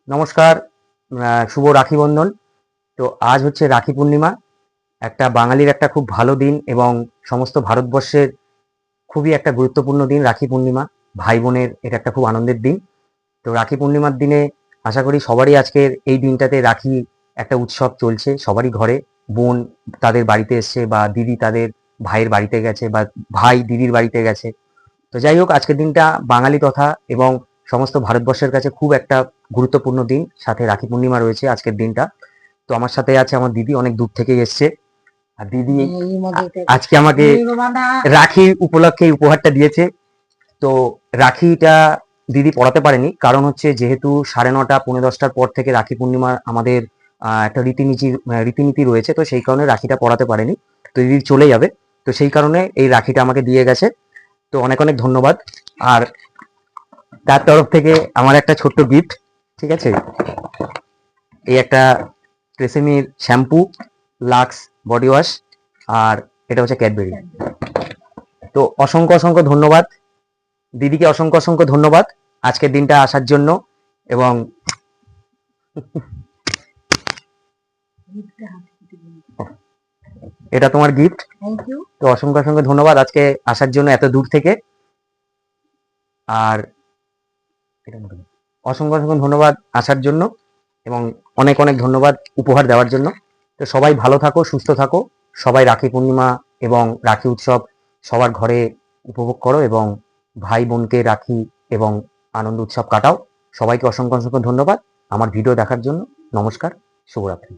নমস্কার। শুভ রাখি বন্ধন। তো আজ হচ্ছে রাখি পূর্ণিমা, একটা বাঙালির একটা খুব ভালো দিন এবং সমস্ত ভারতবর্ষের খুবই একটা গুরুত্বপূর্ণ দিন রাখি পূর্ণিমা। ভাই বোনের এটা একটা খুব আনন্দের দিন। তো রাখি পূর্ণিমার দিনে আশা করি সবারই আজকের এই দিনটাতে রাখি একটা উৎসব চলছে সবারই ঘরে। বোন তাদের বাড়িতে এসছে বা দিদি তাদের ভাইয়ের বাড়িতে গেছে বা ভাই দিদির বাড়িতে গেছে। তো যাই হোক, আজকের দিনটা বাঙালি তথা এবং সমস্ত ভারতবর্ষের কাছে খুব একটা গুরুত্বপূর্ণ দিন, সাথে রাখি পূর্ণিমা রয়েছে আজকের দিনটা। তো আমার সাথে আছে আমার দিদি, অনেক দূর থেকে এসছে। আর দিদি আজকে আমাকে রাখি উপলক্ষে এই উপহারটা দিয়েছে। তো রাখিটা দিদি পড়াতে পারেনি, কারণ হচ্ছে যেহেতু 9:30 10:30টার পর থেকে রাখি পূর্ণিমার আমাদের একটা রীতিনীতি রয়েছে, তো সেই কারণে রাখিটা পড়াতে পারেনি। তো দিদি চলে যাবে, তো সেই কারণে এই রাখিটা আমাকে দিয়ে গেছে। তো অনেক অনেক ধন্যবাদ। আর তার তরফ থেকে আমার একটা ছোট্ট গিফট, ঠিক আছে, এই একটা ট্রেসেমির শ্যাম্পু, লাক্স বডি ওয়াশ, আর এটা হচ্ছে ক্যাডবেরি। তো অসংখ্য অসংখ্য ধন্যবাদ দিদিকে, অসংখ্য অসংখ্য ধন্যবাদ আজকের দিনটা আসার জন্য। এবং এটা তোমার গিফট। তো অসংখ্য অসংখ্য ধন্যবাদ আজকে আসার জন্য এত দূর থেকে। আর অসংখ্য অসংখ্য ধন্যবাদ আসার জন্য এবং অনেক অনেক ধন্যবাদ উপহার দেওয়ার জন্য। তো সবাই ভালো থাকো, সুস্থ থাকো। সবাই রাখি পূর্ণিমা এবং রাখি উৎসব সবার ঘরে উপভোগ করো এবং ভাই বোনকে রাখি এবং আনন্দ উৎসব কাটাও। সবাইকে অসংখ্য অসংখ্য ধন্যবাদ আমার ভিডিও দেখার জন্য। নমস্কার, শুভরাত্রি।